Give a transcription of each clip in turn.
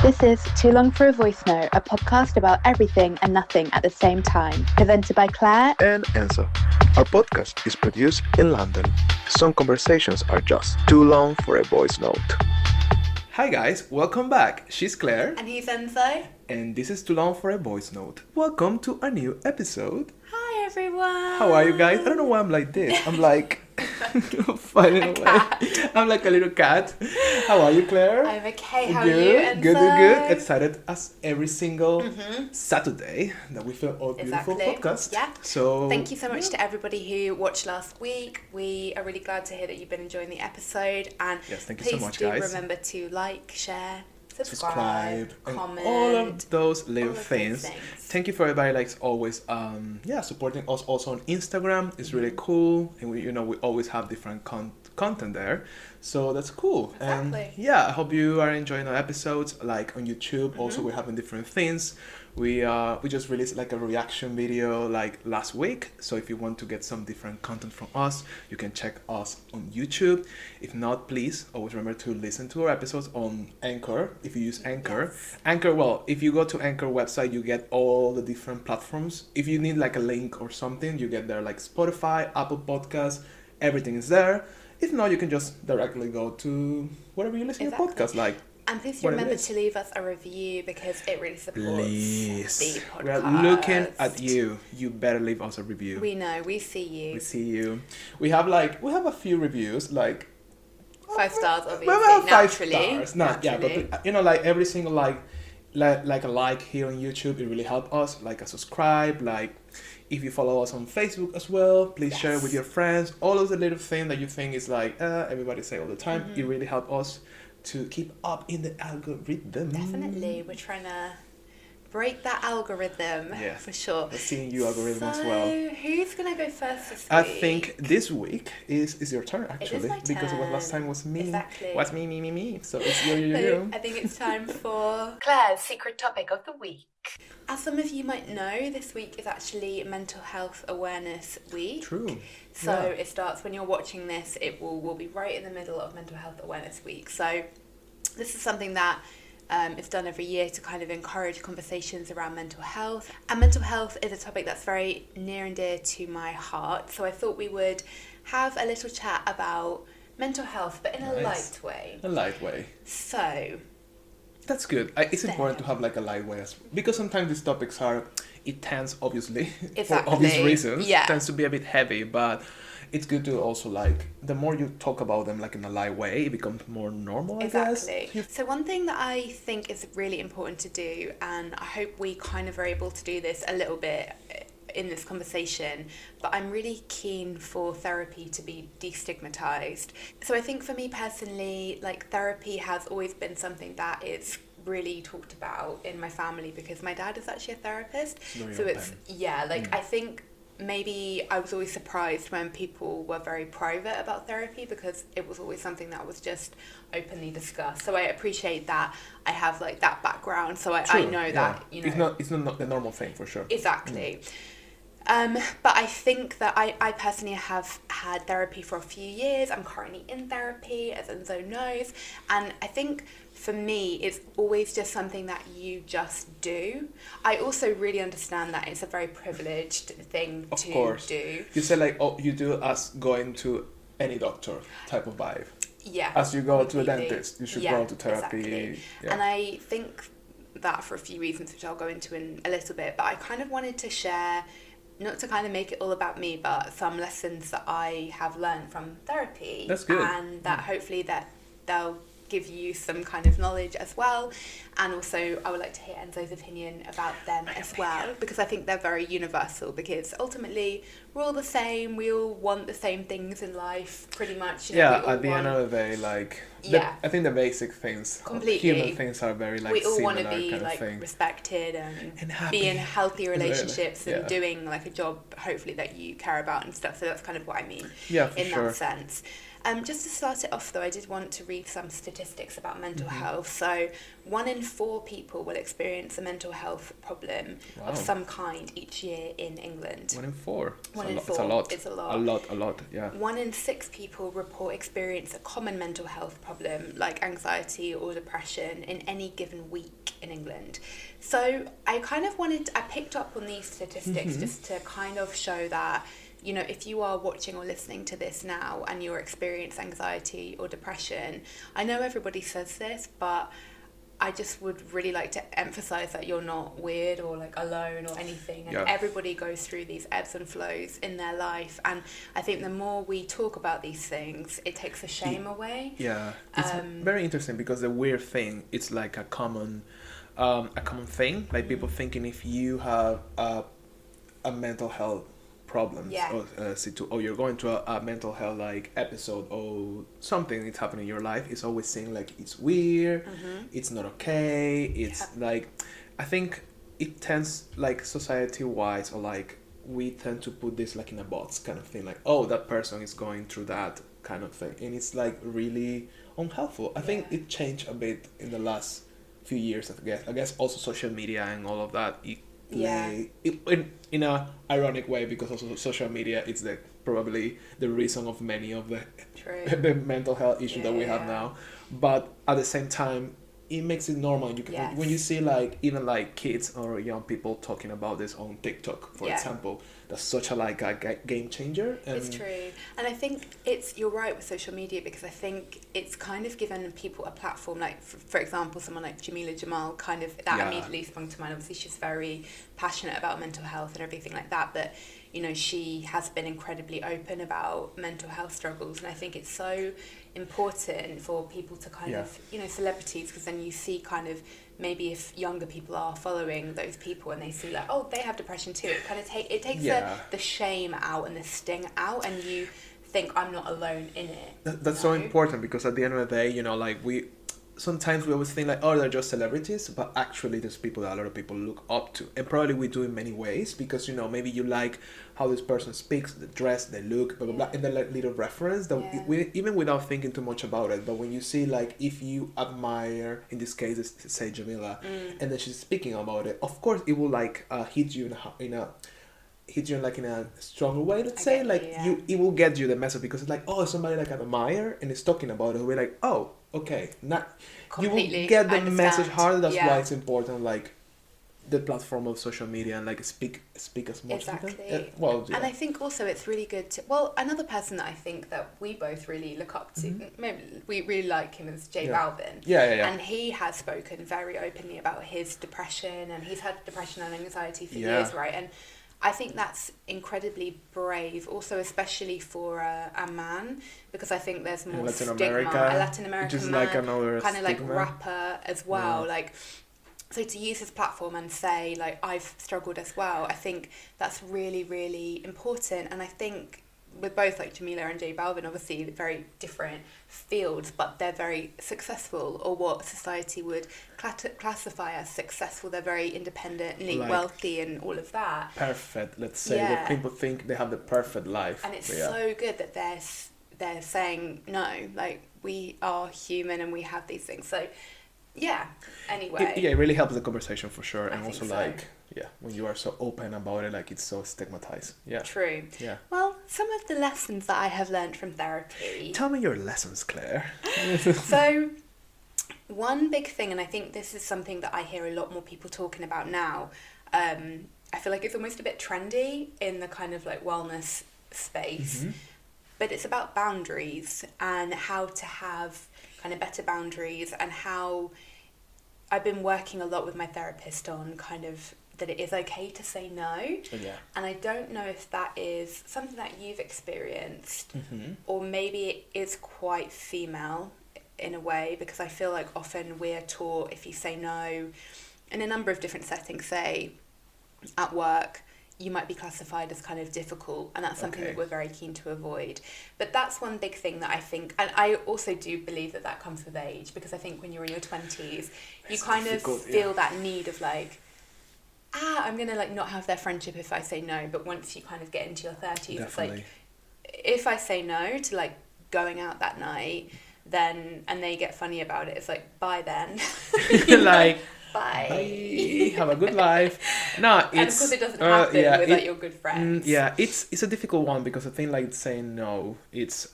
This is Too Long for a Voice Note, a podcast about everything and nothing at the same time, presented by Claire and Enzo. Our podcast is produced in London. Some conversations are just too long for a voice note. Hi guys, welcome back. She's Claire. And he's Enzo. And this is Too Long for a Voice Note. Welcome to a new episode. Hi everyone. How are you guys? I don't know why I'm like this. I'm like fighting away. Cat. I'm like a little cat. How are you, Claire? I'm okay. How good, are you, Enzo? Good. Excited as every single Saturday that we film our beautiful podcast. Yeah. So thank you so much to everybody who watched last week. We are really glad to hear that you've been enjoying the episode. And yes, thank you so much, please guys. do remember to like, share, subscribe, comment, and all of those little all of those things. things. Thank you for everybody like always supporting us also on Instagram. It's really cool, and we always have different content there, so that's cool. Exactly. And yeah, I hope you are enjoying our episodes like on YouTube. Also, we're having different things. We just released like a reaction video like last week, so if you want to get some different content from us, you can check us on YouTube. If not, please always remember to listen to our episodes on Anchor. If you use Anchor. Yes. Anchor, well, if you go to Anchor website, you get all the different platforms. If you need like a link or something, you get there like Spotify, Apple Podcasts, everything is there. If not, you can just directly go to wherever you listen to your podcast, like. And please what it remember is. to leave us a review because it really supports Please. the podcast. We are looking at you. You better leave us a review. We know. We see you. We see you. We have a few reviews, like 5 stars, obviously. we have 5 naturally. stars. But like every single like a like here on YouTube, it really helps us. Like a subscribe, like if you follow us on Facebook as well, please share it with your friends. All of the little things that you think is like everybody say all the time, it really helps us to keep up in the algorithm. Definitely. We're trying to break that algorithm. Yes. For sure. We're seeing you algorithm as well. So, who's going to go first this week? I think this week is your turn actually. my Because turn. last time was me. Exactly. Was me. So it's you. So, I think it's time for Claire's secret topic of the week. As some of you might know, this week is actually Mental Health Awareness Week. True. So Yeah. it starts when you're watching this. We'll be right in the middle of Mental Health Awareness Week. So this is something that is done every year to kind of encourage conversations around mental health. And mental health is a topic that's very near and dear to my heart. So I thought we would have a little chat about mental health, but in a light way. A light way. So That's good. It's important to have like a light way because sometimes these topics it tends obviously for Exactly. obvious reasons. Yeah. Tends to be a bit heavy, but it's good to also like the more you talk about them like in a light way, it becomes more normal. Exactly. I guess. So one thing that I think is really important to do, and I hope we kind of are able to do this a little bit in this conversation, but I'm really keen for therapy to be destigmatized. So I think for me personally, like therapy has always been something that is really talked about in my family because my dad is actually a therapist. So it's I think maybe I was always surprised when people were very private about therapy because it was always something that was just openly discussed. So I appreciate that I have like that background, so I know that it's not the normal thing for sure. Exactly. But I think that I personally have had therapy for a few years. I'm currently in therapy, as Enzo knows, and I think for me, it's always just something that you just do. I also really understand that it's a very privileged thing to do. You said like, you do as going to any doctor type of vibe. Yeah. As you go to a completely. dentist, you should go to therapy. Exactly. Yeah. And I think that for a few reasons, which I'll go into in a little bit, but I kind of wanted to share, not to kind of make it all about me, but some lessons that I have learned from therapy. That's good. And that hopefully that they'll give you some kind of knowledge as well. And also I would like to hear Enzo's opinion about them as well, because I think they're very universal, because ultimately we're all the same, we all want the same things in life pretty much. At the end of the day, like I think the basic things, completely human things are very like we all similar want to be kind like of thing. respected and happy. be in healthy relationships Really, and doing like a job hopefully that you care about and stuff. So that's kind of what I mean in sure. that sense. Just to start it off though, I did want to read some statistics about mental health. So 1 in 4 people will experience a mental health problem of some kind each year in England. 1 in 4. It's a lot. A lot, yeah. 1 in 6 people report experience a common mental health problem like anxiety or depression in any given week in England. So I picked up on these statistics just to kind of show that, you know, if you are watching or listening to this now and you're experiencing anxiety or depression, I know everybody says this, but I just would really like to emphasize that you're not weird or like alone or anything, and everybody goes through these ebbs and flows in their life, and I think the more we talk about these things, it takes the shame away. It's very interesting because the weird thing, it's like a common thing, like people thinking if you have a mental health problems or you're going through a mental health like episode or something that's happening in your life, it's always saying like it's weird, it's not okay, it's like, I think it tends like society wise, or like we tend to put this like in a box kind of thing, like, oh, that person is going through that kind of thing, and it's like really unhelpful. I think it changed a bit in the last few years. I guess also social media and all of that, in a ironic way, because also social media is probably the reason of many of the mental health issues that we have now, but at the same time it makes it normal. You can, when you see like even like kids or young people talking about this on TikTok, for example, that's such a game changer. And it's true, and I think you're right with social media, because I think it's kind of given people a platform. Like for example, someone like Jamila Jamal, kind of that immediately sprung to mind. Obviously, she's very passionate about mental health and everything like that, but you know, she has been incredibly open about mental health struggles, and I think it's so important for people to kind of, you know, celebrities, because then you see kind of maybe if younger people are following those people and they see like, oh, they have depression too, it kind of takes the shame out and the sting out, and you think, I'm not alone in it. That's so important, because at the end of the day, you know, like sometimes we always think like, oh, they're just celebrities, but actually there's people that a lot of people look up to, and probably we do in many ways, because, you know, maybe you like how this person speaks, the dress, the look, blah blah blah, and then like little reference that we, even without thinking too much about it, but when you see like, if you admire, in this case say Jamila, and then she's speaking about it, of course it will like hit you in a stronger way, let's say, it will get you the message, because it's like, oh, somebody like I admire and is talking about it, we're like, oh, okay, you will get the message harder. That's why it's important, like the platform of social media, and like speak as much as you can. And I think also it's really good to, another person that I think that we both really look up to, maybe we really like him, is J Balvin. And he has spoken very openly about his depression, and he's had depression and anxiety for years, right? And I think that's incredibly brave, also especially for a man, because I think there's more stigma. A Latin American man, like kind of like rapper as well, like. So to use his platform and say, like, I've struggled as well, I think that's really, really important. And I think with both, like, Jamila and J Balvin, obviously very different fields, but they're very successful, or what society would classify as successful. They're very independently wealthy and all of that. Perfect, let's say, that people think they have the perfect life. And it's so good that they're saying, no, like, we are human and we have these things. So anyway, it really helps the conversation for sure, and also so. Like when you are so open about it, like it's so stigmatized. True. Well, some of the lessons that I have learned from therapy. Tell me your lessons, Claire. So one big thing, and I think this is something that I hear a lot more people talking about now, I feel like it's almost a bit trendy in the kind of like wellness space, but it's about boundaries and how to have kind of better boundaries, and how I've been working a lot with my therapist on kind of that it is okay to say no. And I don't know if that is something that you've experienced, or maybe it is quite female in a way, because I feel like often we're taught if you say no in a number of different settings, say at work, you might be classified as kind of difficult, and that's something that we're very keen to avoid. But that's one big thing that I think, and I also do believe that comes with age, because I think when you're in your 20s, you kind of feel that need of like, I'm gonna like not have their friendship if I say no. But once you kind of get into your 30s, it's like, if I say no to like going out that night, then, and they get funny about it, it's like, bye then. Like, bye. Have a good life. No, it's, and of course it doesn't happen with like your good friends. It's a difficult one, because I think like saying no, it's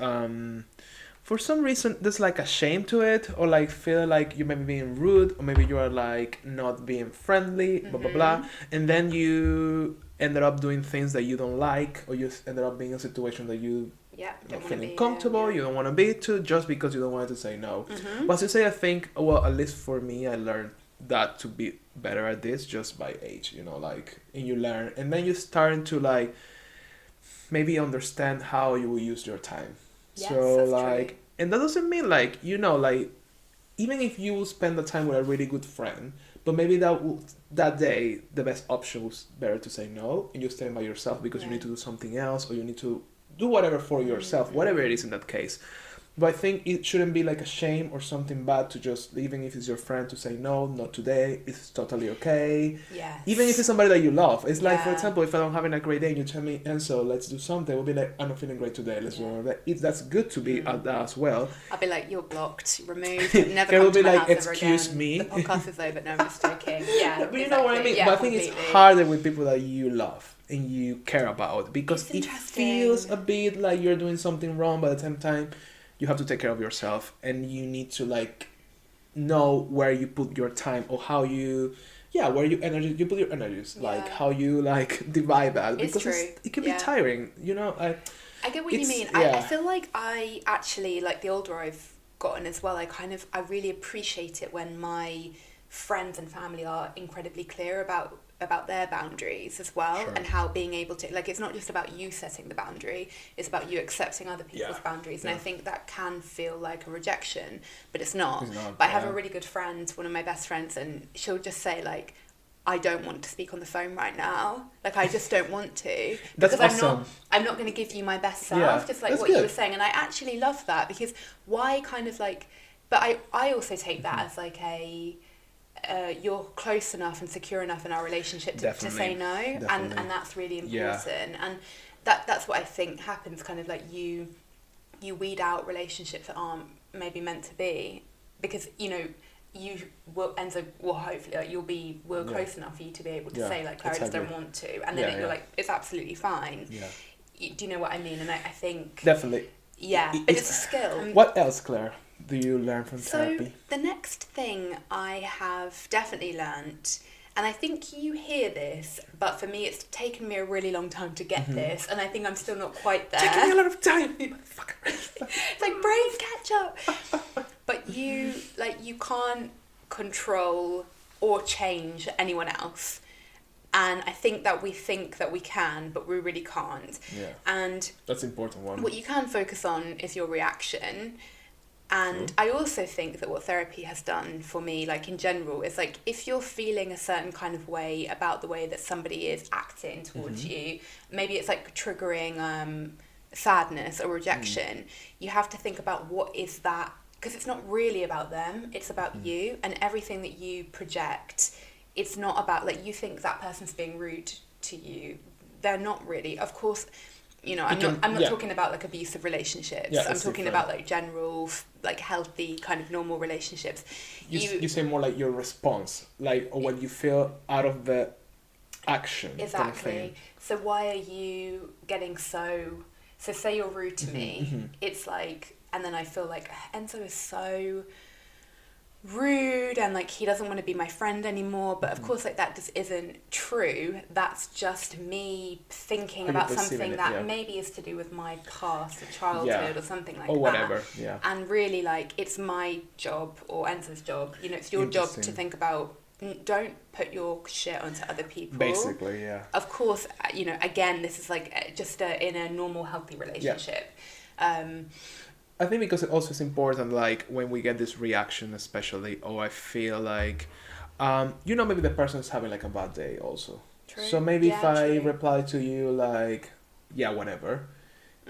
for some reason there's like a shame to it, or like feel like you may be being rude, or maybe you are like not being friendly, blah blah blah, and then you ended up doing things that you don't like, or you ended up being in a situation that you don't feeling be, comfortable, you don't want to be to, just because you don't want to say no. But as you say, I think, well, at least for me, I learned that to be better at this just by age, you know, like, and you learn, and then you starting to like maybe understand how you will use your time. Yes, so that's like true. And that doesn't mean like, you know, like, even if you will spend the time with a really good friend, but maybe that day the best option was better to say no, and you stay by yourself because you need to do something else, or you need to do whatever for yourself, whatever it is in that case. But I think it shouldn't be like a shame or something bad to just, even if it's your friend, to say no, not today. It's totally okay. Yes. Even if it's somebody that you love. It's like, for example, if I'm having a great day and you tell me, Enzo, let's do something, we'll be like, I'm not feeling great today. Let's do that. That's good to be at that as well. I'll be like, you're blocked, removed, never It come will to be my like, house ever excuse again. me. The podcast is over. No, I'm just joking. Yeah, But you know what I mean? Yeah, But I think completely. it's harder with people that you love and you care about, because It's it interesting. feels a bit like you're doing something wrong, but at the same time you have to take care of yourself, and you need to like know where you put your time, or how you where you put your energies, like how you like divide that, It's because true. it can be tiring, you know. I get what you mean. I feel like I actually, like, the older I've gotten as well, I really appreciate it when my friends and family are incredibly clear about their boundaries as well, and how being able to, like, it's not just about you setting the boundary, it's about you accepting other people's boundaries. And I think that can feel like a rejection, but it's not. But I have a really good friend, one of my best friends, and she'll just say, like, I don't want to speak on the phone right now. Like, I just don't want to. That's because awesome. I'm not going to give you my best self, just like what you were saying. And I actually love that, because why kind of like, but I also take that as like a, you're close enough and secure enough in our relationship to say no. And that's really important. And that's what I think happens, kind of like you weed out relationships that aren't maybe meant to be, because, you know, you will, and so, well, hopefully, like, we're close enough for you to be able to say, like, Claire, I just don't want to, and then you're like, it's absolutely fine. Do you know what I mean? And I think definitely, but it's a skill. What else, Claire, do you learn from therapy? So the next thing I have definitely learnt, and I think you hear this, but for me it's taken me a really long time to get this, and I think I'm still not quite there. Taking me a lot of time. It's like, brain catch up. But you can't control or change anyone else. And I think that we think that we can, but we really can't. Yeah. And that's an important one. What you can focus on is your reaction. And I also think that what therapy has done for me, like, in general, is like, if you're feeling a certain kind of way about the way that somebody is acting towards you, maybe it's like triggering sadness or rejection, you have to think about what is that, because it's not really about them, it's about you, and everything that you project. It's not about, like, you think that person's being rude to you. They're not really. Of course, you know, I'm not talking about, like, abusive relationships. Yeah, I'm talking about, like, general, like, healthy, kind of normal relationships. You say more like your response, like, or what you feel out of the action. Exactly. Kind of, so why are you getting so say you're rude to me, it's like, and then I feel like Enzo is so rude, and like, he doesn't want to be my friend anymore, but of course, like, that just isn't true. That's just me thinking about something that maybe is to do with my past or childhood or something like that, or whatever. And really, like, it's my job, or Enzo's job, you know, it's your job to think about, don't put your shit onto other people, basically. Of course, you know, again, this is like just in a normal, healthy relationship. I think because it also is important, like, when we get this reaction, especially, I feel like, you know, maybe the person is having like a bad day also. True. So maybe if I reply to you like, whatever,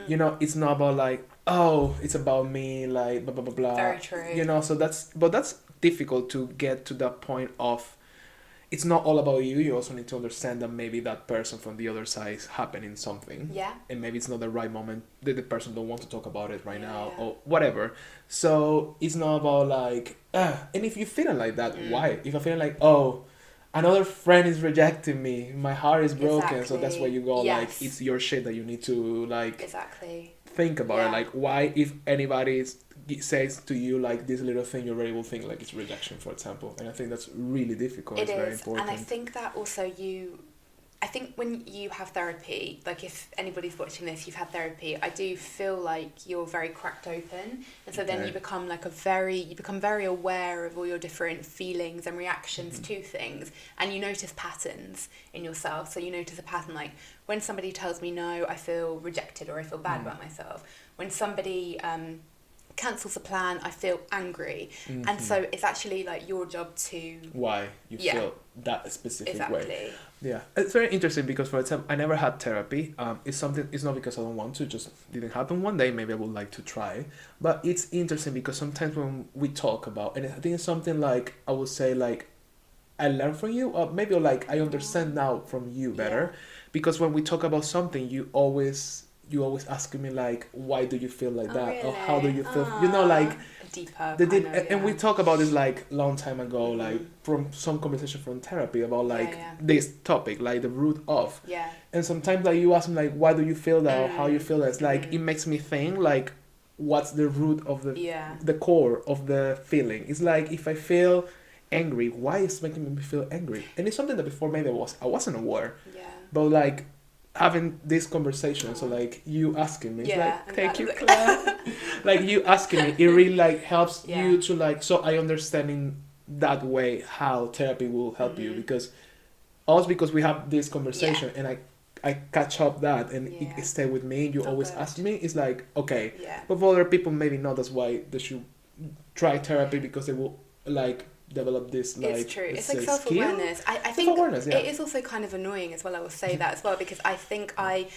you know, it's not about like, it's about me, like, blah, blah, blah, blah. Very true. You know, so that's difficult to get to that point of, it's not all about you. You also need to understand that maybe that person from the other side is happening something. Yeah. And maybe it's not the right moment. The person don't want to talk about it right now, or whatever. So it's not about like, and if you're feeling like that, why? If you're feeling like, another friend is rejecting me, my heart is broken, so that's where you go, like, it's your shit that you need to, like, think about it. Yeah. Like, why, if anybody says to you like this little thing, you already will think like it's rejection, for example. And I think that's really difficult. It It's very is, important. and I think that also I think when you have therapy, like if anybody's watching this, you've had therapy, I do feel like you're very cracked open, and so then Okay. you become very aware of all your different feelings and reactions to things, and you notice patterns in yourself. So you notice a pattern like when somebody tells me no, I feel rejected or I feel bad about myself. When somebody cancels a plan, I feel angry, and so it's actually like your job to Why you Yeah. feel that specific way. exactly. Yeah, it's very interesting because, for example, I never had therapy. It's not because I don't want to, just didn't happen one day. Maybe I would like to try, but it's interesting because sometimes when we talk about, and I think it's something like I would say like I learn from you, or maybe like I understand now from you better, Yeah. because when we talk about something, you always asking me like, why do you feel like Oh, that, or how do really? you feel? You know, like Deeper they did, kind of, and we yeah. talk about this like long time ago, like from some conversation from therapy about like yeah. this topic, like the root of. Yeah. And sometimes like you ask me like, why do you feel that, or how you feel that? It's like Mm. it makes me think like, what's the root of Yeah. the core of the feeling? It's like if I feel angry, why is it making me feel angry? And it's something that before maybe I wasn't aware, Yeah. but like having this conversation, so like you asking me, it's Yeah, like I'm thank glad you, it's Claire. Like you asking me, it really like helps Yeah. you to like, so I understand in that way how therapy will help you, Mhm. because also because we have this conversation and I catch up that and Yeah. it stay with me. You Oh, always good. ask me. It's like okay, Yeah. but for other people maybe not. That's why they should try therapy, because they will like develop this like It's true. It's let's like say, self-awareness. skill. I think Self-awareness, yeah. it is also kind of annoying as well. I will say that as well, because I think I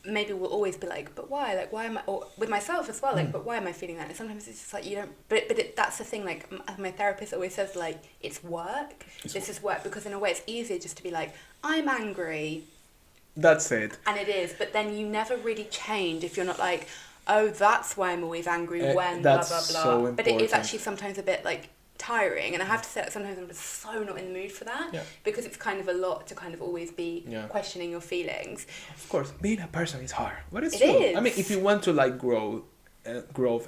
maybe will always be like, but why? Like, why am I? Or with myself as well, like, but why am I feeling that? And sometimes it's just like you don't. But that's the thing. Like my therapist always says, like it's work. This is work, because in a way it's easier just to be like, I'm angry. That's it. And it is, but then you never really change if you're not like, oh, that's why I'm always angry when blah that's blah blah. so But it is important. actually sometimes a bit like tiring, and I have to say that sometimes I'm just so not in the mood for that, Yeah. because it's kind of a lot to kind of always be Yeah. questioning your feelings. Of course, being a person is hard, but it's It true. is. I mean, if you want to like growth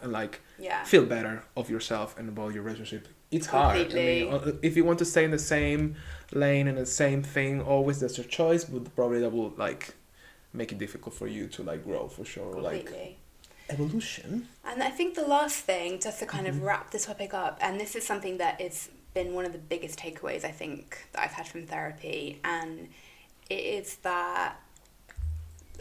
and like Yeah. feel better of yourself and about your relationship, it's hard. Completely. I mean, if you want to stay in the same lane and the same thing always, that's your choice. But probably that will like make it difficult for you to like grow for sure. Like Completely. evolution. And I think the last thing, just to kind of wrap the topic up, and this is something that has been one of the biggest takeaways I think that I've had from therapy, and it is that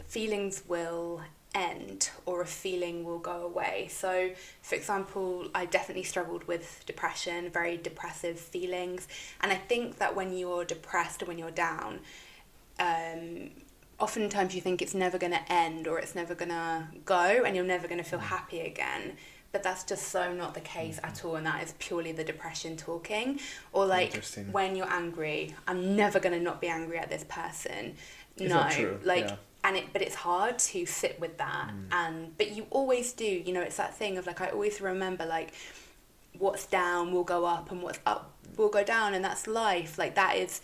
feelings will end, or a feeling will go away. So, for example, I definitely struggled with depression, very depressive feelings, and I think that when you're depressed or when you're down, oftentimes you think it's never going to end, or it's never going to go, and you're never going to feel happy again. But that's just so not the case at all, and that is purely the depression talking. Or like Interesting. when you're angry, I'm never going to not be angry at this person. It's No, not true, like yeah. but it's hard to sit with that, but you always do. You know, it's that thing of like, I always remember like what's down will go up and what's up will go down, and that's life. Like that is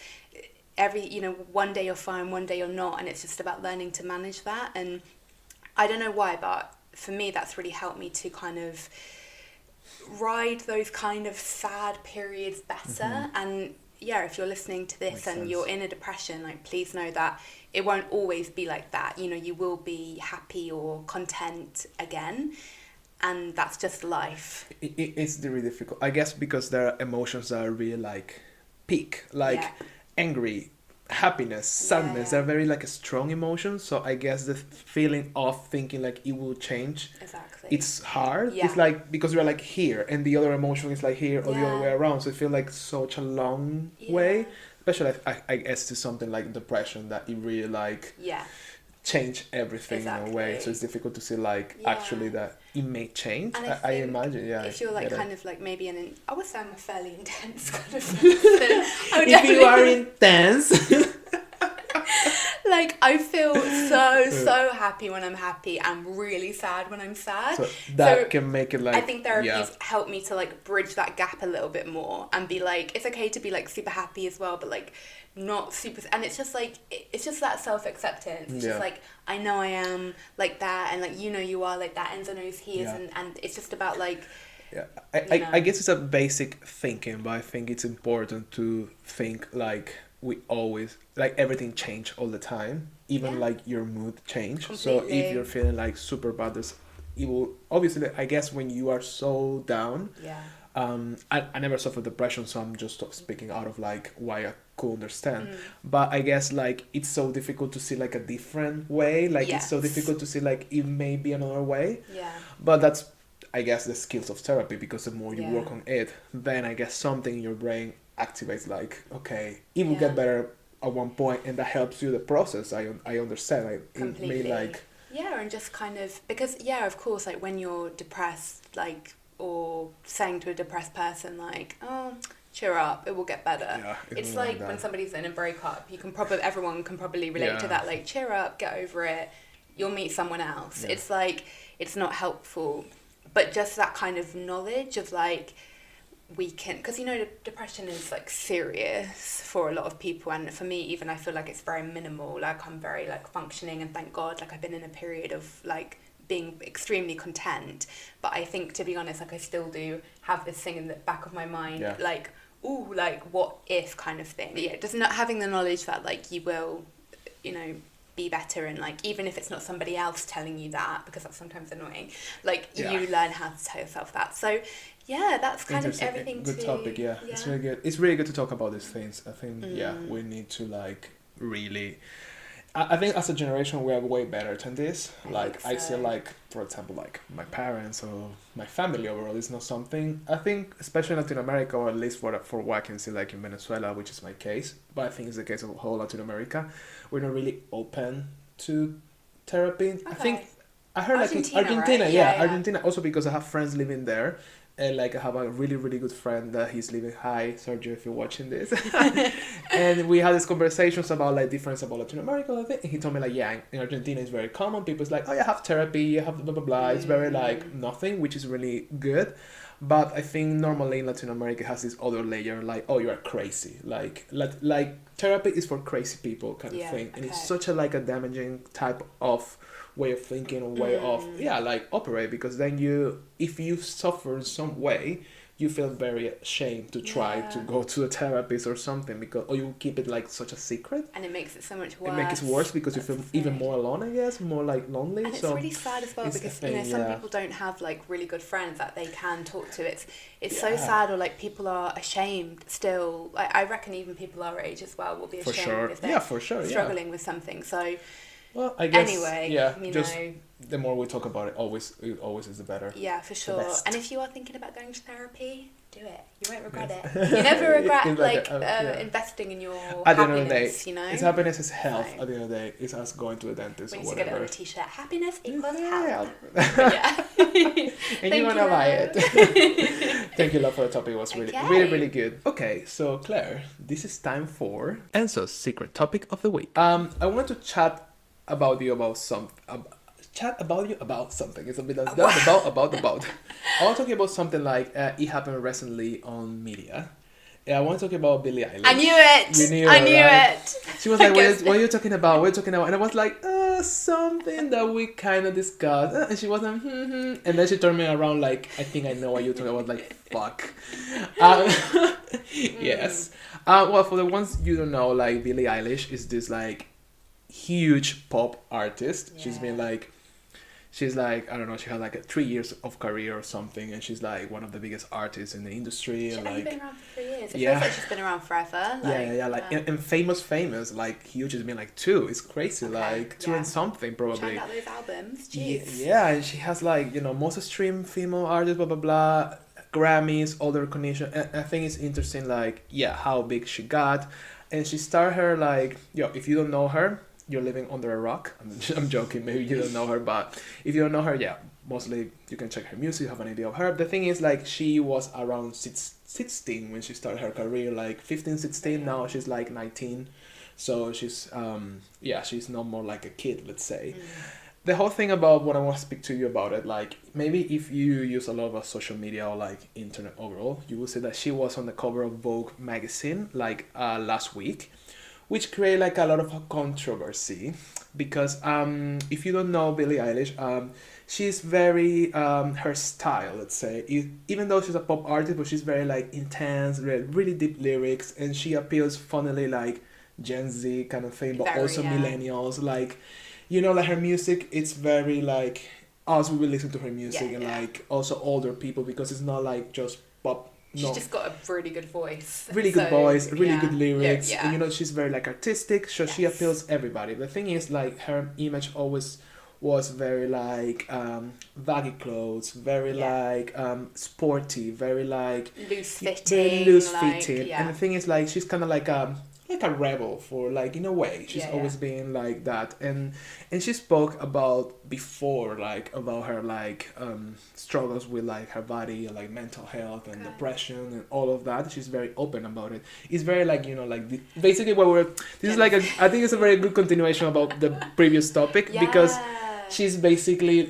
one day you're fine, one day you're not, and it's just about learning to manage that. And I don't know why, but for me that's really helped me to kind of ride those kind of sad periods better. And yeah, if you're listening to this Makes and sense. you're in a depression, like please know that it won't always be like that. You know, you will be happy or content again, and that's just life. It's really difficult, I guess, because there are emotions that are really like peak, like Yeah. angry, happiness, sadness. yeah. They're very like a strong emotions. So I guess the feeling of thinking like it will change, Exactly. it's hard. Yeah. It's like because you're like here and the other emotion is like here, or the other Yeah. way around. So it feels like such a long way. Especially I guess to something like depression, that it really like Yeah. change everything in a way. Exactly. So it's difficult to see like Yeah. actually that it may change. And I think imagine, yeah. if you're like get it. kind of like maybe I would say I'm a fairly intense kind of person. If you are intense. Like I feel so happy when I'm happy and really sad when I'm sad. So that can make it like... I think therapy's helped me to like bridge that gap a little bit more and be like, it's okay to be like super happy as well, but like not super... And it's just like, it's just that self-acceptance. It's just like, I know I am like that, and like, you know you are like that, Enzo knows he is, and it's just about like... Yeah, I guess it's a basic thinking, but I think it's important to think like we always, like everything change all the time, even like your mood change. Completely. So if you're feeling like super bad, it will obviously, I guess when you are so down, I never suffered depression, so I'm just speaking out of like why I could understand. But I guess like it's so difficult to see like a different way, like it's so difficult to see like it may be another way. But that's, I guess, the skills of therapy, because the more you work on it, then I guess something in your brain activates like, okay, it will get better at one point, and that helps you the process. I understand. It may like... Yeah, and just kind of, because of course, like when you're depressed, like, or saying to a depressed person like, oh, cheer up, it will get better. Yeah, it's like when somebody's in a breakup, everyone can probably relate to that, like, cheer up, get over it, you'll meet someone else. It's like, it's not helpful. But just that kind of knowledge of like, we can, because you know, depression is like serious for a lot of people, and for me even, I feel like it's very minimal. Like I'm very like functioning, and thank God, like I've been in a period of like being extremely content. But I think, to be honest, like I still do have this thing in the back of my mind, like, ooh, like what if kind of thing. Yeah, just not having the knowledge that like you will, you know, be better, and like even if it's not somebody else telling you that, because that's sometimes annoying, like you learn how to tell yourself that. So that's kind of everything. Good topic. It's really good. It's really good to talk about these things. I think we need to like really, I think as a generation we are way better than this. I feel like, for example, like my parents or my family overall is not something, I think, especially in Latin America, or at least for what I can see, like in Venezuela, which is my case, but I think it's the case of whole Latin America, we're not really open to therapy. Okay. I think I heard Argentina, like in Argentina, right? Argentina, also because I have friends living there. And like I have a really, really good friend that he's living. Hi, Sergio, if you're watching this. And we had these conversations about like difference about Latin America. I think. And he told me like, in Argentina it's very common. People's like, oh, you have therapy, you have blah blah blah. It's very like nothing, which is really good. But I think normally in Latin America it has this other layer, like, oh, you are crazy. Like therapy is for crazy people kind of thing, and it's such a like a damaging type of way of thinking, or way of like operate, because then if you suffer in some way, you feel very ashamed to try to go to a therapist or something, because, or you keep it like such a secret, and it makes it so much worse. It makes it worse because you feel even more alone, I guess, more like lonely. And it's really sad as well, because you know, some people don't have like really good friends that they can talk to. It's so sad, or like people are ashamed still. I reckon even people our age as well will be ashamed if they're struggling with something. So well, I guess, anyway, you just know, the more we talk about it, always is the better. Yeah, for sure. And if you are thinking about going to therapy, do it. You won't regret it. You never regret investing in your at happiness, the end of the day, you know? It's happiness is health. At the end of the day, it's us going to a dentist we or need whatever. to get it on a t-shirt. Happiness equals health. And you want to buy it. Thank you, love, for the topic. It was really good. Okay, so Claire, this is time for Enzo's secret topic of the week. I wanted to chat about you about something. It's a bit of about. I want to talk about something like it happened recently on media. I want to talk about Billie Eilish. I knew it. You knew I it, knew right? it. She was like, what are you talking about? What are you talking about? And I was like, something that we kind of discussed. And she wasn't, And then she turned me around like, I think I know what you're talking about. I was like, fuck. Yes. Well, for the ones you don't know, like Billie Eilish is this like huge pop artist. Yeah. She's like, I don't know, she had like 3 years of career or something, and she's like one of the biggest artists in the industry. She's only been around for 3 years. It feels like she's been around forever. And famous, like huge has been like 2. It's crazy, like 2 and something probably. Check out those albums. Jeez. Yeah, and she has like, you know, most streamed female artist, blah blah blah, Grammys, all the recognition. And I think it's interesting, like, how big she got, and she started her like, if you don't know her, you're living under a rock. I'm joking, maybe you don't know her, but if you don't know her, mostly you can check her music, have an idea of her. The thing is, like, she was around 16 when she started her career, like 15, 16, now she's like 19, So she's she's not more like a kid, let's say. The whole thing about what I want to speak to you about it, like maybe if you use a lot of social media or like internet overall, you will see that she was on the cover of Vogue magazine like last week, which created like a lot of controversy because if you don't know Billie Eilish, she's very her style, let's say, even though she's a pop artist, but she's very like intense, really deep lyrics, and she appeals funnily like Gen Z kind of thing, but Very, also yeah. millennials, like like her music, it's very like us, we will listen to her music, Yeah, and yeah. like also older people, because it's not like just pop. She's No, just got a really good voice. really good voice, really good lyrics, Yeah. and she's very like artistic, so she Yes. appeals everybody. The thing is, like, her image always was very like baggy clothes, very like sporty, very like Loose very fitting. loose like, fitting. Yeah. And the thing is, like, she's kind of like a rebel, for like, in a way she's Yeah, always been like that. And she spoke about before, like, about her like struggles with like her body, like mental health and depression and all of that. She's very open about it. It's very like, like basically what we're this is like I think it's a very good continuation about the previous topic, because she's basically,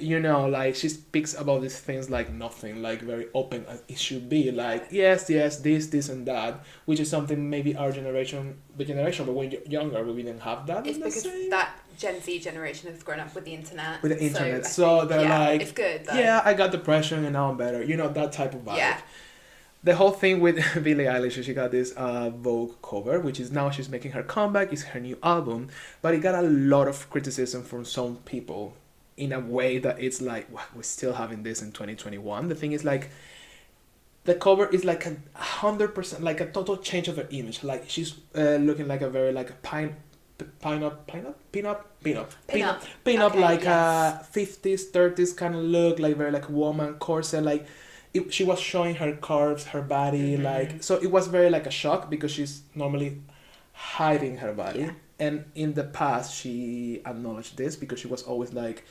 like, she speaks about these things like nothing, like very open as it should be, like yes, this and that, which is something maybe our generation, but when you're younger, we didn't have that. It's because that Gen Z generation has grown up with the internet. With the internet, I so think, they're like, it's good though. yeah, I got depression and now I'm better, that type of vibe. Yeah. The whole thing with Billie Eilish, she got this Vogue cover, which is now she's making her comeback, it's her new album, but it got a lot of criticism from some people, in a way that it's like, wow, we're still having this in 2021. The thing is, like, the cover is like 100%, like a total change of her image. Like, she's looking like a very like a pin-up, Okay, like yes. 50s 30s kind of look, like very like woman corset, like she was showing her curves, her body, like, so it was very like a shock, because she's normally hiding her body. Yeah. And in the past she acknowledged this, because she was always like,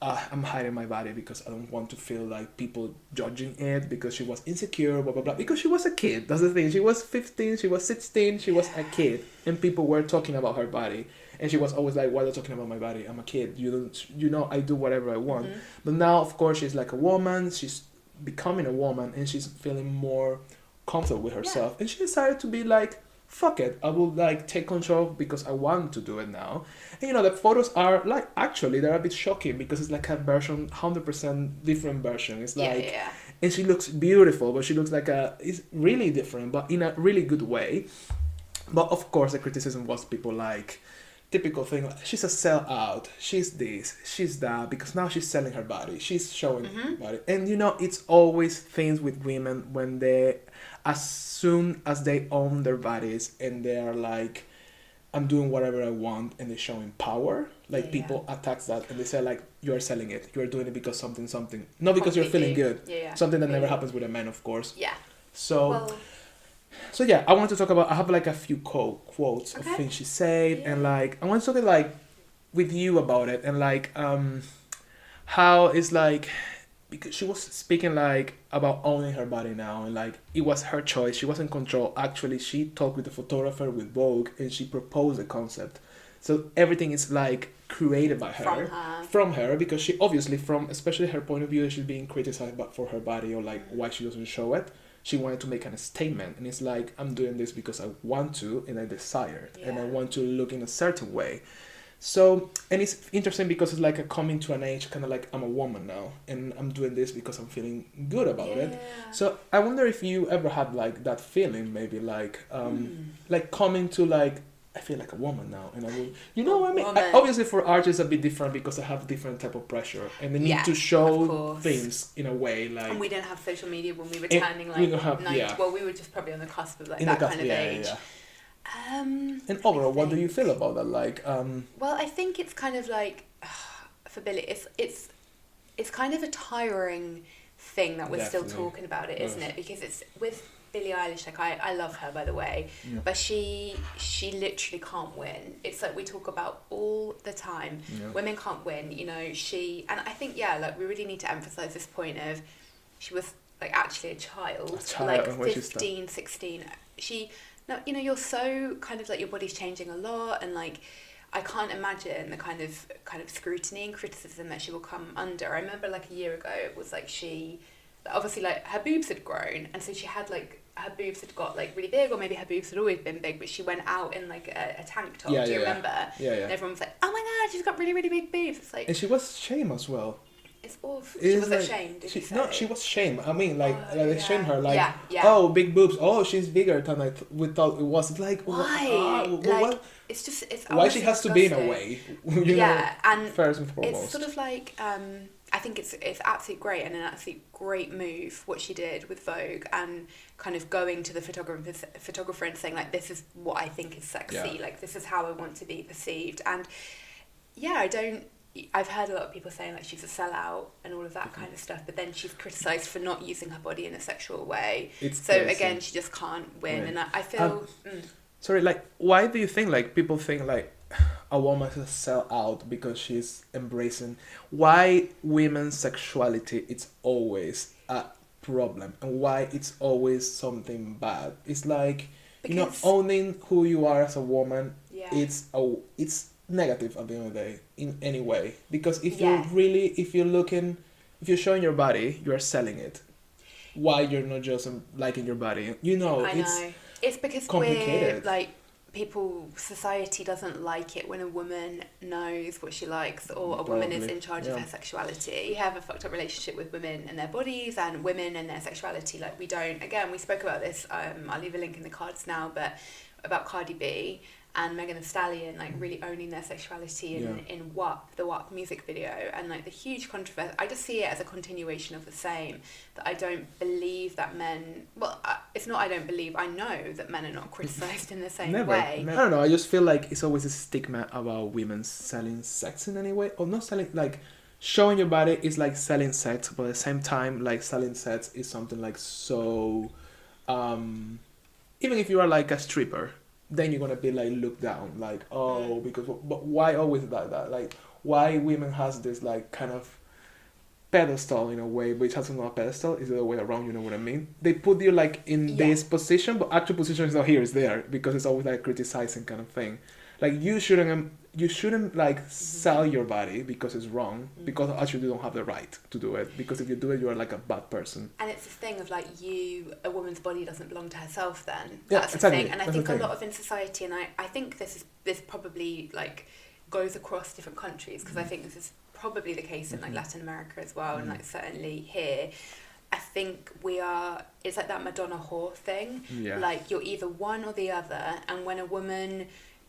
I'm hiding my body because I don't want to feel like people judging it, because she was insecure, blah blah blah, because she was a kid. That's the thing, she was 15, she was 16, she was a kid, and people were talking about her body, and she was always like, why are you talking about my body? I'm a kid, I do whatever I want. But now, of course, she's like a woman, she's becoming a woman, and she's feeling more comfortable with herself, and she decided to be like, fuck it, I will like take control because I want to do it now. And the photos are like, actually they're a bit shocking, because it's like a version, 100% different version. It's like, Yeah. and she looks beautiful, but she looks like it's really different, but in a really good way. But of course the criticism was people like, typical thing, like, she's a sellout, she's this, she's that, because now she's selling her body, she's showing her body. And it's always things with women, when they, as soon as they own their bodies and they are like, I'm doing whatever I want, and they're showing power, like, people attack that, and they say like, you're selling it, you're doing it because something, not because you're feeling good. Something that never happens with a man, of course. So yeah, I want to talk about, I have like a few quotes of things she said, and like, I want to talk like with you about it, and like how it's like, because she was speaking like about owning her body now, and like, it was her choice, she was in control. Actually, she talked with the photographer with Vogue, and she proposed the concept, so everything is like created by her, from her, because she obviously, from especially her point of view, she's being criticized for her body, or like why she doesn't show it. She wanted to make a statement, and it's like, I'm doing this because I want to, and I desire it, and I want to look in a certain way. So, and it's interesting because it's like a coming to an age, kind of like, I'm a woman now, and I'm doing this because I'm feeling good about it. So I wonder if you ever had like that feeling, maybe like like coming to like, I feel like a woman now, and I will, what I mean? Obviously for artists a bit different, because they have different type of pressure, and they need to show things in a way, like. And we didn't have social media when we were turning like 90. Well, we were just probably on the cusp of like that kind of age. And overall, what do you feel about that? Like, well, I think it's kind of like, for Billie, it's kind of a tiring thing that we're still talking about it, isn't it? Because it's with Billie Eilish, like, I love her, by the way, but she literally can't win. It's like we talk about all the time. Women can't win, and I think, like, we really need to emphasize this point of, she was like actually a child like 15, 16. She Now, you know, you're so kind of like your body's changing a lot, and like I can't imagine the kind of scrutiny and criticism that she will come under. I remember like a year ago, it was like she obviously like her boobs had grown, and so she had like her boobs had got like really big, or maybe her boobs had always been big, but she went out in like a tank top. Do you remember? Yeah. And everyone was like, "Oh my god, she's got really really big boobs." It's like, And she was shamed as well. it's awful. She was like, ashamed. Did you say? No, she was shamed. I mean, like they shamed her, like, yeah. oh, big boobs. Oh, she's bigger than we thought it was. It's like, why? What? It's just it's Why she has to be in a way? You know, and first and foremost. it's sort of like I think it's absolutely great and an absolutely great move what she did with Vogue, and kind of going to the photographer and saying like, this is what I think is sexy, like this is how I want to be perceived. And I've heard a lot of people saying like she's a sellout and all of that kind of stuff, but then she's criticised for not using her body in a sexual way. So crazy. Again, she just can't win. And I feel sorry, like, why do you think like people think like a woman is a sellout because she's embracing? Why women's sexuality it's always a problem, and why it's always something bad? It's like, because, you know, owning who you are as a woman. It's negative at the end of the day in any way, because if you're showing your body, you're selling it. Why you're not just liking your body? You know, it's because complicated. We're like society doesn't like it when a woman knows what she likes, or a woman is in charge of her sexuality. We have a fucked up relationship with women and their bodies, and women and their sexuality. Like we spoke about this, I'll leave a link in the cards now, but about Cardi B and Megan Thee Stallion like really owning their sexuality in WAP, the WAP music video, and like the huge controversy. I just see it as a continuation of the same, that I don't believe that men, it's not I don't believe, I know that men are not criticised in the same way. I don't know, I just feel like it's always a stigma about women selling sex in any way, or not selling, like showing your body is like selling sex, but at the same time like selling sex is something like so even if you are like a stripper, then you're gonna be like looked down, like, oh, because, but why always like that? Like, why women has this like kind of pedestal in a way, but it has not a pedestal, it's the other way around, you know what I mean? They put you like in this position, but actual position is not here, it's there, because it's always like criticizing kind of thing. Like you shouldn't like sell your body because it's wrong, because actually you don't have the right to do it, because if you do it, you are like a bad person. And it's this thing of like a woman's body doesn't belong to herself then. That's the thing. And I think a lot of in society, and I think this probably like goes across different countries, because I think this is probably the case in like Latin America as well, and like certainly here. I think it's like that Madonna whore thing. Yeah. Like you're either one or the other, and when a woman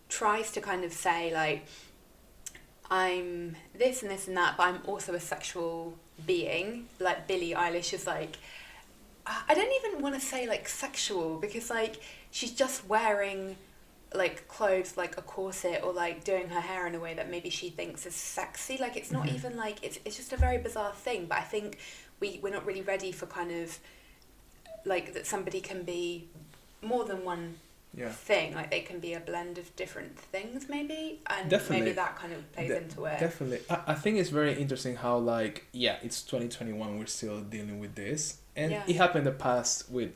tries to kind of say like, I'm this and this and that, but I'm also a sexual being, like Billie Eilish is like, I don't even want to say like sexual, because like she's just wearing like clothes like a corset, or like doing her hair in a way that maybe she thinks is sexy. Like it's not even like, it's just a very bizarre thing. But I think we're not really ready for kind of like that somebody can be more than one thing, like they can be a blend of different things maybe, and maybe that kind of plays into it. Definitely. I think it's very interesting how like it's 2021, we're still dealing with this, and it happened in the past with,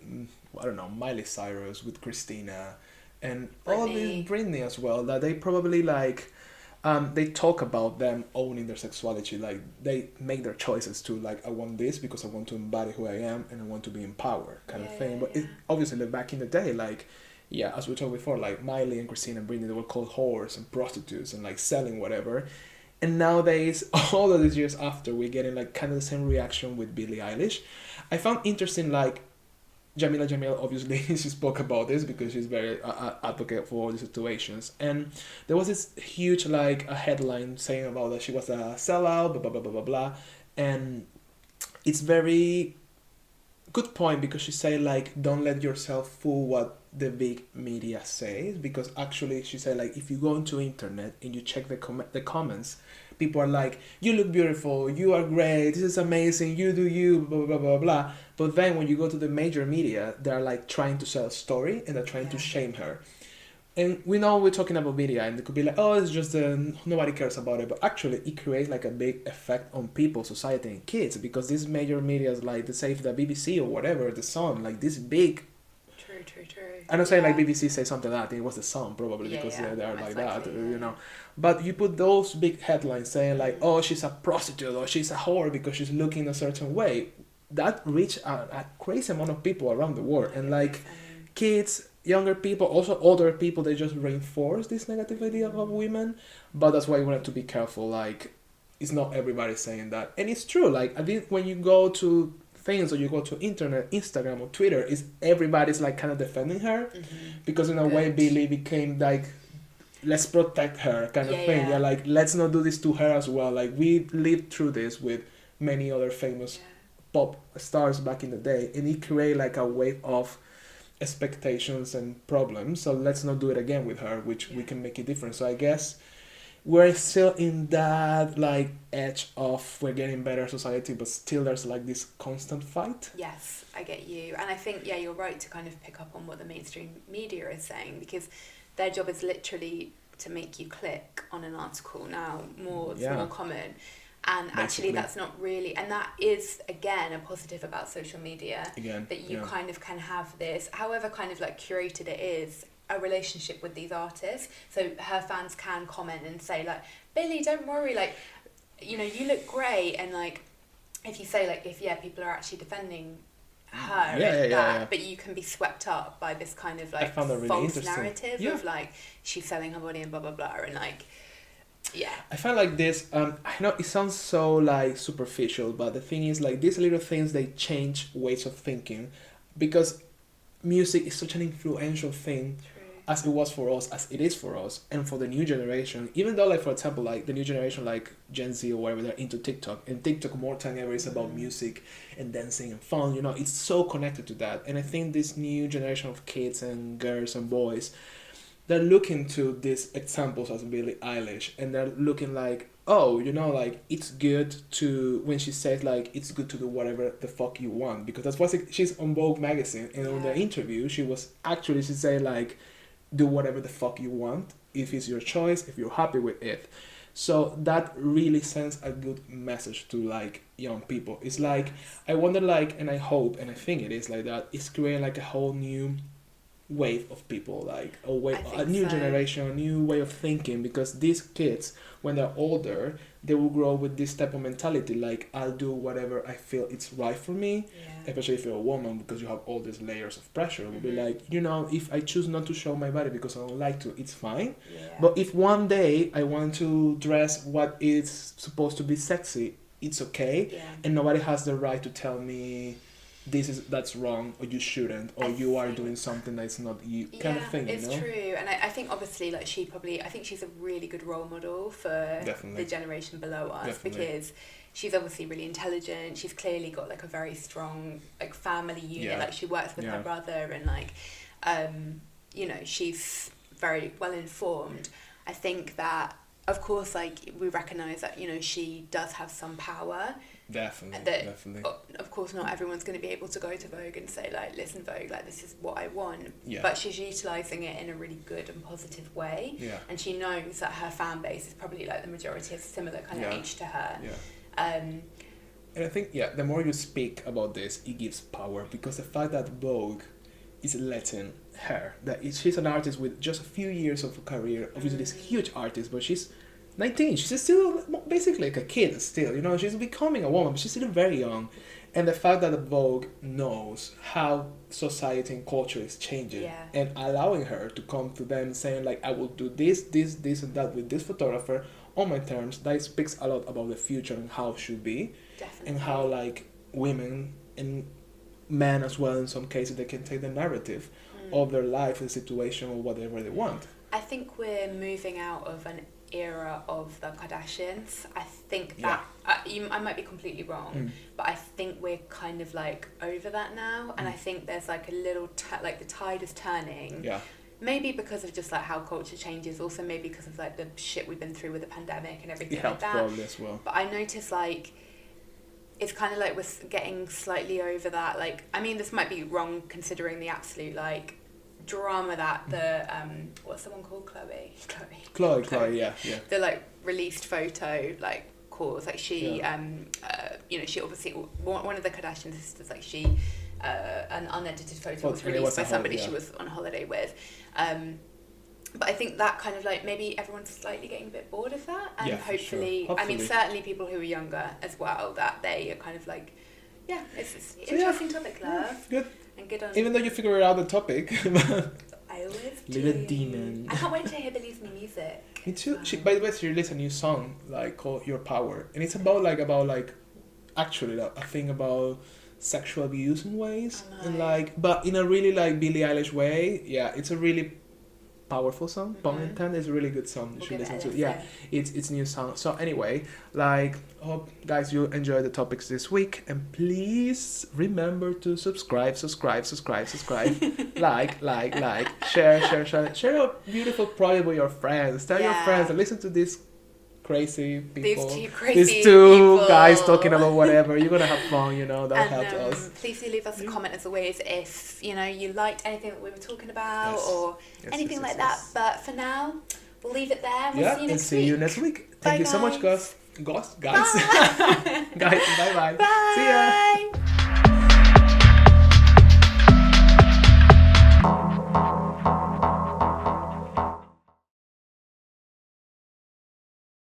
I don't know, Miley Cyrus, with Christina, and all this Britney as well, that they probably like they talk about them owning their sexuality, like they make their choices to like, I want this because I want to embody who I am and I want to be empowered kind of thing. But it, obviously like, back in the day, like as we talked before, like Miley and Christina and Britney, they were called whores and prostitutes and like selling whatever. And nowadays, all of these years after, we're getting like kind of the same reaction with Billie Eilish. I found interesting, like Jamila Jamil, obviously, she spoke about this because she's very advocate for all these situations. And there was this huge like a headline saying about that she was a sellout, blah, blah, blah, blah, blah, blah. And it's very good point, because she said like, don't let yourself fool what the big media says, because actually she said like, if you go into internet and you check the comments, people are like, you look beautiful, you are great, this is amazing, you do you, blah blah blah blah. But then when you go to the major media, they're like trying to sell a story and they're trying to shame her. And we know we're talking about media, and it could be like, oh, it's just nobody cares about it, but actually it creates like a big effect on people, society, and kids, because these major media, like the say the BBC or whatever, the Sun, like this big True. I'm not saying like BBC say something like that. It was the Sun probably because they are like that, you know. But you put those big headlines saying like, oh, she's a prostitute or she's a whore because she's looking a certain way. That reached a crazy amount of people around the world, and like kids, younger people, also older people, they just reinforce this negative idea of women. But that's why you want to be careful. Like, it's not everybody saying that, and it's true. Like, I think when you go to things or you go to internet, Instagram or Twitter, is everybody's like kind of defending her because in a way Billie became like, let's protect her kind of thing. Yeah, like let's not do this to her as well. Like we lived through this with many other famous pop stars back in the day, and it created like a wave of expectations and problems. So let's not do it again with her, which we can make it different. So I guess we're still in that like edge of we're getting better society, but still there's like this constant fight. Yes, I get you. And I think, you're right to kind of pick up on what the mainstream media is saying, because their job is literally to make you click on an article now. It's more common. And actually that's not really, and that is again a positive about social media, that you kind of can have this, however kind of like curated it is, a relationship with these artists. So her fans can comment and say like, Billie, don't worry, like, you know, you look great. And like, if you say like, if people are actually defending her, but you can be swept up by this kind of like false narrative of like, she's selling her body and blah blah blah, and like, I find like this, I know it sounds so like superficial, but the thing is like these little things, they change ways of thinking, because music is such an influential thing. As it was for us, as it is for us, and for the new generation. Even though, like, for example, like the new generation, like Gen Z or whatever, they're into TikTok, and TikTok more than ever is about music and dancing and fun. You know, it's so connected to that. And I think this new generation of kids and girls and boys, they're looking to these examples as Billie Eilish, and they're looking like, oh, you know, like it's good to, when she says like it's good to do whatever the fuck you want, because that's what she's on Vogue magazine, and on the interview she said like, do whatever the fuck you want, if it's your choice, if you're happy with it. So that really sends a good message to like young people. It's like, I wonder like, and I hope, and I think it is like that, it's creating like a whole new wave of people, like a new generation, a new way of thinking, because these kids, when they're older, they will grow with this type of mentality, like I'll do whatever I feel it's right for me, especially if you're a woman, because you have all these layers of pressure. It will be like, you know, if I choose not to show my body because I don't like to, it's fine. But if one day I want to dress what is supposed to be sexy, it's okay, and nobody has the right to tell me that's wrong, or you shouldn't, or you are doing something that's not you, kind of thing, it's you know? true. And I think obviously like I think she's a really good role model for the generation below us, because she's obviously really intelligent. She's clearly got like a very strong like family unit, like she works with her brother, and like you know, she's very well informed. I think that of course like we recognise that, you know, she does have some power. Definitely. Of course, not everyone's going to be able to go to Vogue and say like, listen, Vogue, like this is what I want. But she's utilising it in a really good and positive way. And she knows that her fan base is probably like the majority of similar kind of age to her. And I think the more you speak about this, it gives power, because the fact that Vogue is letting her, she's an artist with just a few years of a career, obviously this huge artist, but she's 19, she's still basically like a kid still, you know, she's becoming a woman, but she's still very young. And the fact that Vogue knows how society and culture is changing, and allowing her to come to them saying like, I will do this and that with this photographer on my terms, that speaks a lot about the future and how it should be. And how like women and men as well, in some cases, they can take the narrative of their life and situation or whatever they want. I think we're moving out of an era of the Kardashians. I think that I might be completely wrong, but I think we're kind of like over that now, and I think there's like a little like the tide is turning. Maybe because of just like how culture changes, also maybe because of like the shit we've been through with the pandemic and everything like that. Probably as well. But I notice like it's kind of like we're getting slightly over that. Like, I mean, this might be wrong considering the absolute like drama that the what's the one called, Chloe, the like released photo like caused, like she you know, she obviously, one of the Kardashian sisters, like she an unedited photo Oh, was and it released was a by somebody holiday, she yeah. was on holiday with. But I think that kind of like maybe everyone's slightly getting a bit bored of that, and Yeah, for hopefully, sure. I mean, Hopefully. certainly people who are younger as well, that they are kind of like, yeah, it's So, interesting topic, love, Good. and good on. Even though you figure out the topic. I always do. Little demon. I can't wait to hear Billie's new music. Me too. By the way, she released a new song like called "Your Power," and it's about actually a thing about sexual abuse in ways, I know. and but in a really like Billie Eilish way. Yeah, it's a really powerful song. Pun intended. It's a really good song. You We'll should give it listen a to. Yeah, listen. it's new song. So anyway, hope guys you enjoy the topics this week, and please remember to subscribe, like, share your beautiful project with your friends. Tell your Yeah. friends and listen to these crazy people. These two crazy These two people. guys talking about whatever. You're gonna have fun, that And helps us. please do leave us a comment as always if you liked anything that we were talking about Yes. or Yes, anything yes, like yes. that. But for now, we'll leave it there. And we'll Yeah, see you and next see week. you next week. Bye, Thank you so much, guys. guys. Guys. Guys, bye bye. Bye. See ya.